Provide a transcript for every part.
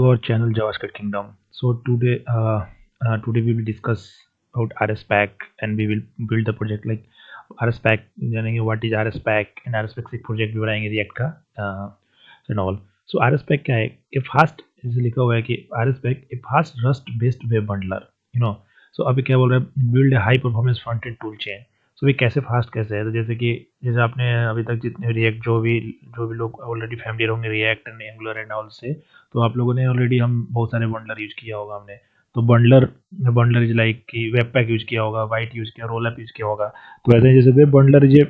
To our channel JavaScript Kingdom. So today we will discuss about RSPack and we will build the project like RSPack. जानेंगे what is RSPack and RSPack से एक project भी बनाएंगे React का and all. So RSPack क्या है? A fast जैसे लिखा हुआ है कि RSPack a fast Rust based web bundler. You know. So अभी क्या बोल रहा है? Build a high performance front end tool chain. So ये कैसे फास्ट कैसे है? तो जैसे आपने अभी तक जितने रिएक्ट जो भी लोग ऑलरेडी फैमिलियर होंगे react and angular and all से, तो आप लोगों ने ऑलरेडी हम बहुत सारे बंडलर यूज किया होगा हमने। तो बंडलर इज लाइक कि वेब पैक यूज किया होगा, वाइट यूज किया, रोल अप यूज किया होगा। तो ऐसे जैसे web bundler is a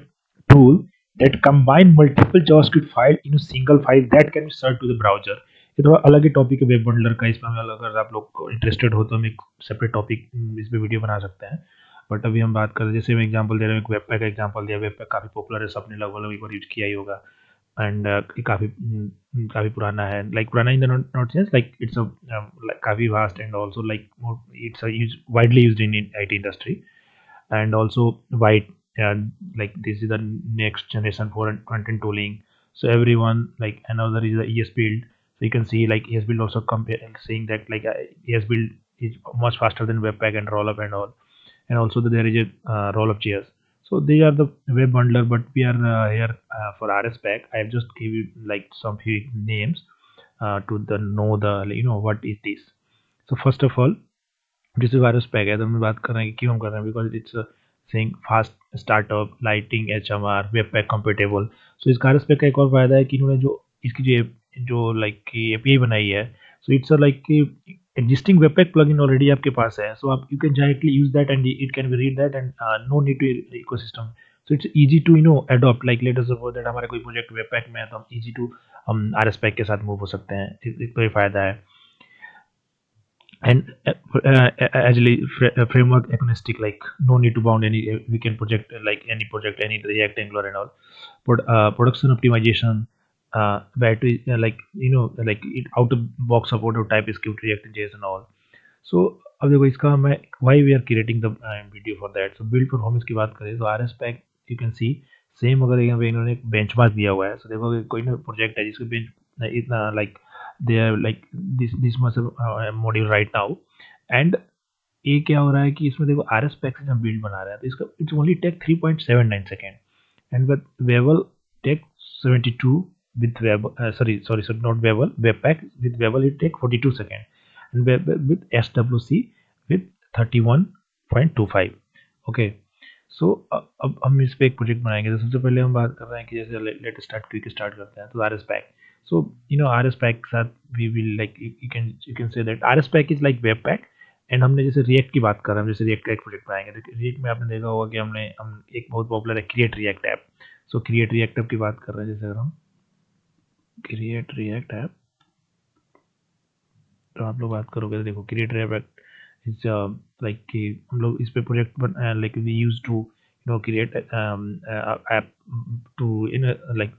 tool that combine multiple JavaScript file in single file that can be serve to the browser. ये थोड़ा अलग ही टॉपिक है वेब बंडलर का। इसमें अगर आप लोग इंटरेस्टेड हो तो हम एक सेपरेट टॉपिक इस पे वीडियो बना सकते हैं। बट अभी हम बात करें, जैसे मैं एग्जांपल दे रहा हूँ, एक वेब पैक का एग्जांपल दिया। वेब पैक काफ़ी पॉपुलर है, सबने लगभग एक बार यूज किया ही होगा एंड काफ़ी काफ़ी पुराना है। लाइक पुराना in the not sense like it's a काफ़ी vast and also like it's widely used in IT industry and also white like this is the next generation for content tooling. So everyone like another is the ESBuild. So you can see like ESBuild also compare saying that like ESBuild is much faster than Webpack and Rollup and all. And also there is a Rollup.js. So they are the web bundler, but we are here for RSPack. I have just give you like some few names to the know the what is this. So first of all, जिस virus pack है तो हम बात कर रहे हैं कि क्यों हम कर रहे हैं, because it's saying fast startup lighting HMR webpack compatible. So इस वायरस पैक का एक और फायदा है कि इन्होंने जो इसकी जो लाइक की एपीआई बनाई है, सो इट्स लाइक कि existing webpack plugin already आपके पास है, so आप you can directly use that and it can be read that and no need to ecosystem. So it's easy to adopt. like let us suppose that हमारा कोई project webpack में है तो हम easy to हम RSPack के साथ move हो सकते हैं। एक तो ये फायदा है। And agile framework agnostic, like no need to bound any, we can project like any project, any React, Angular and all. But production optimization, battery like like it out of box support of TypeScript, React JS and all. So अब देखो इसका मैं why we are creating the video for that. So build performance की बात करें तो RSPack you can see same, अगर यहाँ पे इन्होंने एक बेंचमार्क दिया हुआ है। so देखो कोई ना प्रोजेक्ट है जिसके बेंच इतना like they are like this much module right now and ये क्या हो रहा है कि इसमें देखो RSPack से हम बिल्ड बना रहे हैं तो इसका it's only take 3.79 second and with webpack take 72 with web sorry not webel webpack with webel it take 42 seconds and with swc with 31.25 okay. So अब हम इस पे एक प्रोजेक्ट बनाएंगे। तो सबसे पहले हम बात कर रहे हैं कि जैसे लेट स्टार्ट क्विक स्टार्ट करते हैं तो RSPack. So RSPack के साथ we will like you can say that RSPack is like Webpack and हमने जैसे रिएक्ट की बात कर रहे हैं, जैसे रिएक्ट का एक प्रोजेक्ट बनाएंगे तो रिएक्ट में आपने देखा होगा कि हम एक बहुत पॉपुलर है क्रिएट रिएक्ट ऐप। सो क्रिएट रिएक्ट ऐप की बात कर रहे हैं, जैसे अगर हम क्रिएट रिएक्ट ऐप तो आप लोग बात करोगे तो देखो क्रिएट रिएक्ट इज लाइक कि हम लोग इस पे project like we use to create app to like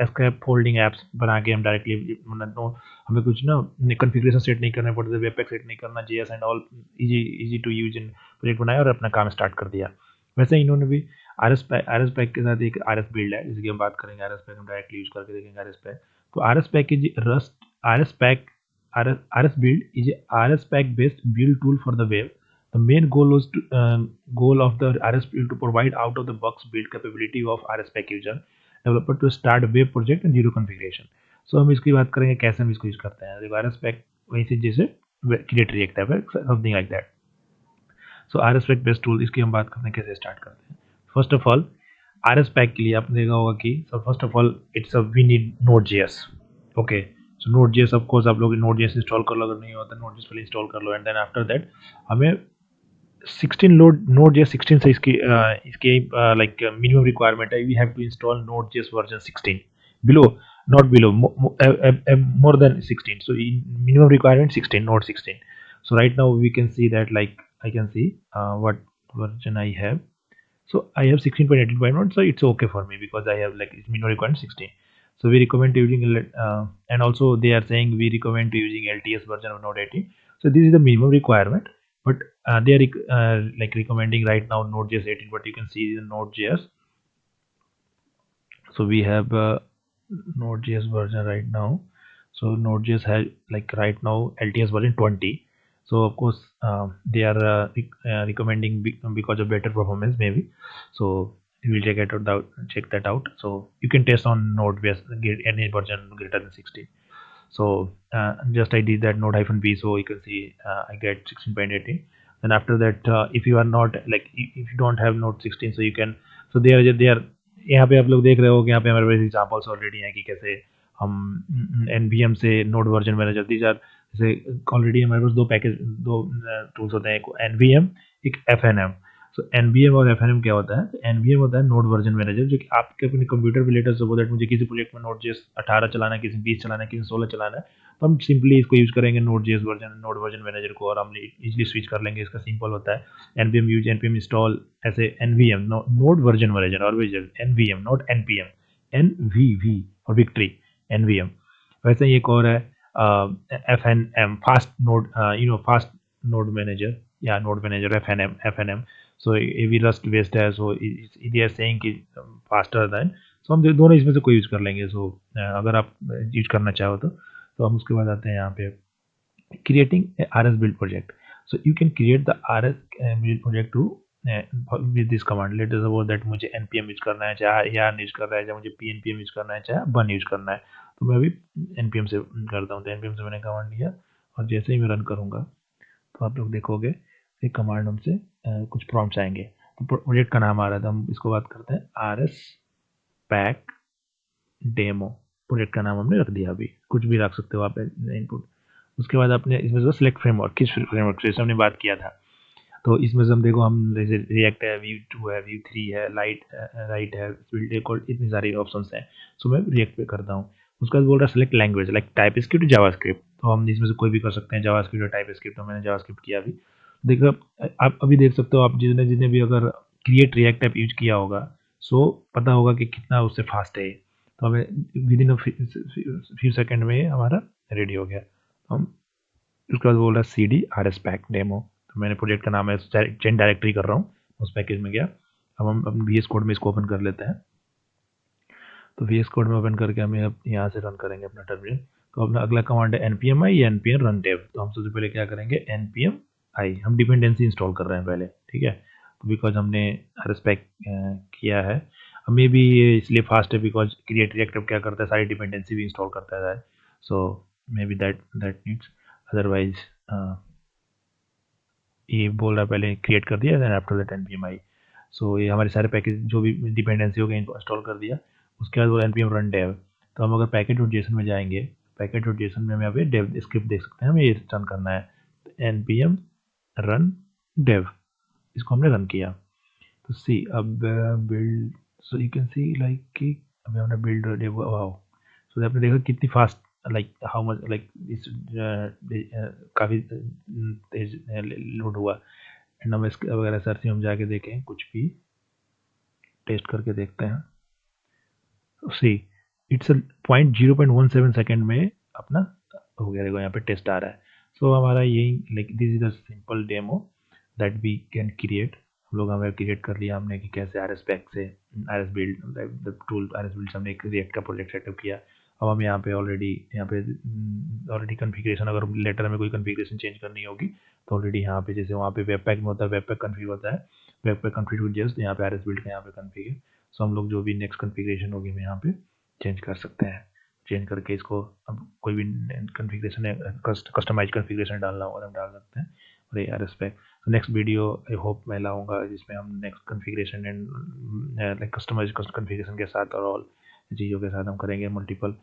escape folding apps बना के हम डायरेक्टली मतलब हमें कुछ ना कॉन्फ़िगरेशन सेट नहीं करना पड़ता, वेबपैक सेट नहीं करना, JS and all easy to use in project बनाया और अपना काम स्टार्ट कर दिया। वैसे इन्होंने भी RSPack के साथ एक RSBuild है जिसकी हम बात करेंगे। RSPack हम डायरेक्टली यूज करके देखेंगे RSPack। तो RSPack is rust RSBuild is a RSPack based build tool for the web. The main goal of the RSBuild to provide out of the box build capability of RSPack user developer to start a web project and zero configuration. So हम इसकी बात करेंगे कैसे हम इसको use करते हैं। देखो RSPack वही से जैसे क्रिएट रिएक्ट है something like that. So RSPack based tool इसकी हम बात करते हैं कैसे स्टार्ट करते हैं। फर्स्ट ऑफ ऑल RSPack के लिए आपने देखा होगा कि first of all it's we need Node.js. Okay, so Node.js of course आप लोग Node.js इंस्टॉल कर लो, अगर नहीं होता Node.js पहले इंस्टॉल कर लो एंड देन आफ्टर दैट हमें 16 Node.js 16 से इसके like minimum requirement है, we have to install Node.js version 16 below, not below, more than 16. So in minimum requirement 16, Node 16. So right now we can see that like I can see what version I have. So I have 16.18.1, so it's okay for me because I have like minimum requirement 16. So we recommend using and also they are saying we recommend to using LTS version of Node 18. So this is the minimum requirement, but they are like recommending right now Node.js 18, but you can see the Node.js. So we have Node.js version right now. So Node.js has like right now LTS version 20. So of course they are recommending because of better performance maybe. So you will check that out. So you can test on Node.js get any version greater than 16. So just I did that node hyphen b, so you can see I get 16.18. Then after that if you are not like if you don't have node 16, so you can, so they are यहाँ पे आप लोग देख रहे हो कि यहाँ पे हमारे पास एग्जांपल्स ऑलरेडी हैं कि कैसे हम npm से node version manager these are, जैसे ऑलरेडी हमारे पास दो पैकेज दो टूल्स होते हैं, एक nvm एक fnm. सो nvm और fnm क्या होता है? nvm होता है नोड वर्जन मैनेजर, जो कि आपके अपने कंप्यूटर पे लेटर सपोज दैट मुझे किसी प्रोजेक्ट में नोड जेएस 18 चलाना है, किसी 20 चलाना है, किसी 16 चलाना है, तो हम सिंपली इसको यूज करेंगे node JS version node version manager को, और हम इजीली स्विच कर लेंगे. इसका सिंपल होता है npm यूज npm इंस्टॉल ऐसे nvm नोड वर्जन मैनेजर, और nvm नॉट npm, nvv और विक्ट्री nvm. वैसे ही एक और है fnm fast node fast node manager या नोड मैनेजर fnm. सो ये भी रस्ट बेस्ड है, सो दे आर सेइंग कि फास्टर दैन, सो हम दोनों इसमें से कोई यूज कर लेंगे. सो अगर आप यूज करना चाहो तो हम उसके बाद आते हैं यहाँ पे creating a RS build project. So you can create the RS build project to with this command. Let us suppose that मुझे npm यूज करना है, चाहे yarn यूज करना है, चाहे मुझे pnpm यूज करना है, चाहे bun यूज करना है, तो मैं अभी npm से करता हूँ. तो npm से मैंने कमांड लिया और जैसे ही मैं रन करूँगा तो आप लोग देखोगे ये कमांड हमसे कुछ प्रॉम्प्ट्स आएंगे. तो प्रोजेक्ट का नाम आ रहा था, हम इसको बात करते हैं RSPack डेमो. प्रोजेक्ट का नाम हमने रख दिया, अभी कुछ भी रख सकते हो आप इनपुट. उसके बाद आपने इसमें जो सिलेक्ट फ्रेमवर्क, किस फ्रेमवर्क से हमने बात किया था, तो इसमें से हम देखो हम जैसे रिएक्ट है, व्यू 2 है, व्यू 3 है, राइट है, इतनी सारी ऑप्शंस हैं. सो मैं रिएक्ट पे करता हूँ. उसके बाद बोल रहा है select language like TypeScript JavaScript, तो हम इसमें से कोई भी कर सकते हैं, जावास्क्रिप्ट और टाइपस्क्रिप्ट. तो मैंने जावास्क्रिप्ट किया. अभी देखो आप अभी देख सकते हो, आप जितने जितने भी अगर क्रिएट रिएक्ट ऐप यूज किया होगा, सो पता होगा कि कितना उससे फास्ट है. तो हमें विद इन फ्यू सेकेंड में हमारा रेडी हो गया. हम उसके बाद बोल रहा है C D R S pack demo. तो मैंने प्रोजेक्ट का नाम है चेंज डायरेक्टरी कर रहा हूँ, उस पैकेज में गया. अब हम अपने वी एस कोड में इसको ओपन कर लेते हैं. तो वी एस कोड में ओपन करके हम अब यहाँ से रन करेंगे अपना टर्मिनल. तो अपना अगला कमांड है npm i या npm run dev. तो हम सबसे पहले क्या करेंगे, npm i, हम डिपेंडेंसी इंस्टॉल कर रहे हैं पहले, ठीक है. तो बिकॉज हमने RSPack किया है, मे बी ये इसलिए फास्ट है बिकॉज क्रिएट रिएक्ट क्या करता है, सारी डिपेंडेंसी भी इंस्टॉल करता है. So may be that needs, otherwise ये बोल रहा है पहले क्रिएट कर दिया, then after that npm i. So ये हमारे सारे पैकेज जो भी डिपेंडेंसी हो गए इंस्टॉल कर दिया. उसके बाद वो npm run dev. तो हम अगर पैकेज डॉट जेसन में जाएंगे, पैकेज डॉट जेसन में हमें यहाँ पे डेव स्क्रिप्ट देख सकते हैं, हमें ये रन करना है. npm run dev, इसको हमने रन किया. तो सी अब build, so you can see like कि अभी हमने बिल्ड डेव, वाओ. सो आपने देखा कितनी fast, like how much, like इस काफ़ी तेज लोड हुआ. एंड हम इसके वगैरह सर्च में हम जाके देखें, कुछ भी टेस्ट करके देखते हैं. सी इट्स 0.17 सेकेंड में अपना हो गया. देखो यहाँ पे टेस्ट आ रहा है. सो हमारा यही like this is the simple demo that we can create. हम लोग हमें क्रिएट कर लिया हमने कि कैसे RSPack से RS build the tool RS build से हमने एक रिएक्ट का प्रोजेक्ट सेटअप किया. अब हम यहाँ पे ऑलरेडी कन्फिग्रेशन, अगर लेटर में कोई कन्फिग्रेशन चेंज करनी होगी तो ऑलरेडी यहाँ पे जैसे वहाँ पे वेबपैक में होता है, वेबपैक कन्फिग होता है, वेबपैक कन्फिग जस्ट यहाँ पे RS बिल्ड का यहाँ पे कन्फिग है. सो हम लोग जो भी नेक्स्ट कन्फिग्रेशन होगी हम यहाँ पे चेंज कर सकते हैं. चेंज करके इसको अब कोई भी कन्फिग्रेशन है, कस्टमाइज कन्फिग्रेशन डालना होगा तो हम डाल सकते हैं. और ये RSPack next video I hope मैं लाऊंगा जिसमें हम next configuration and like customize configuration के साथ और ऑल चीज़ों के साथ हम करेंगे मल्टीपल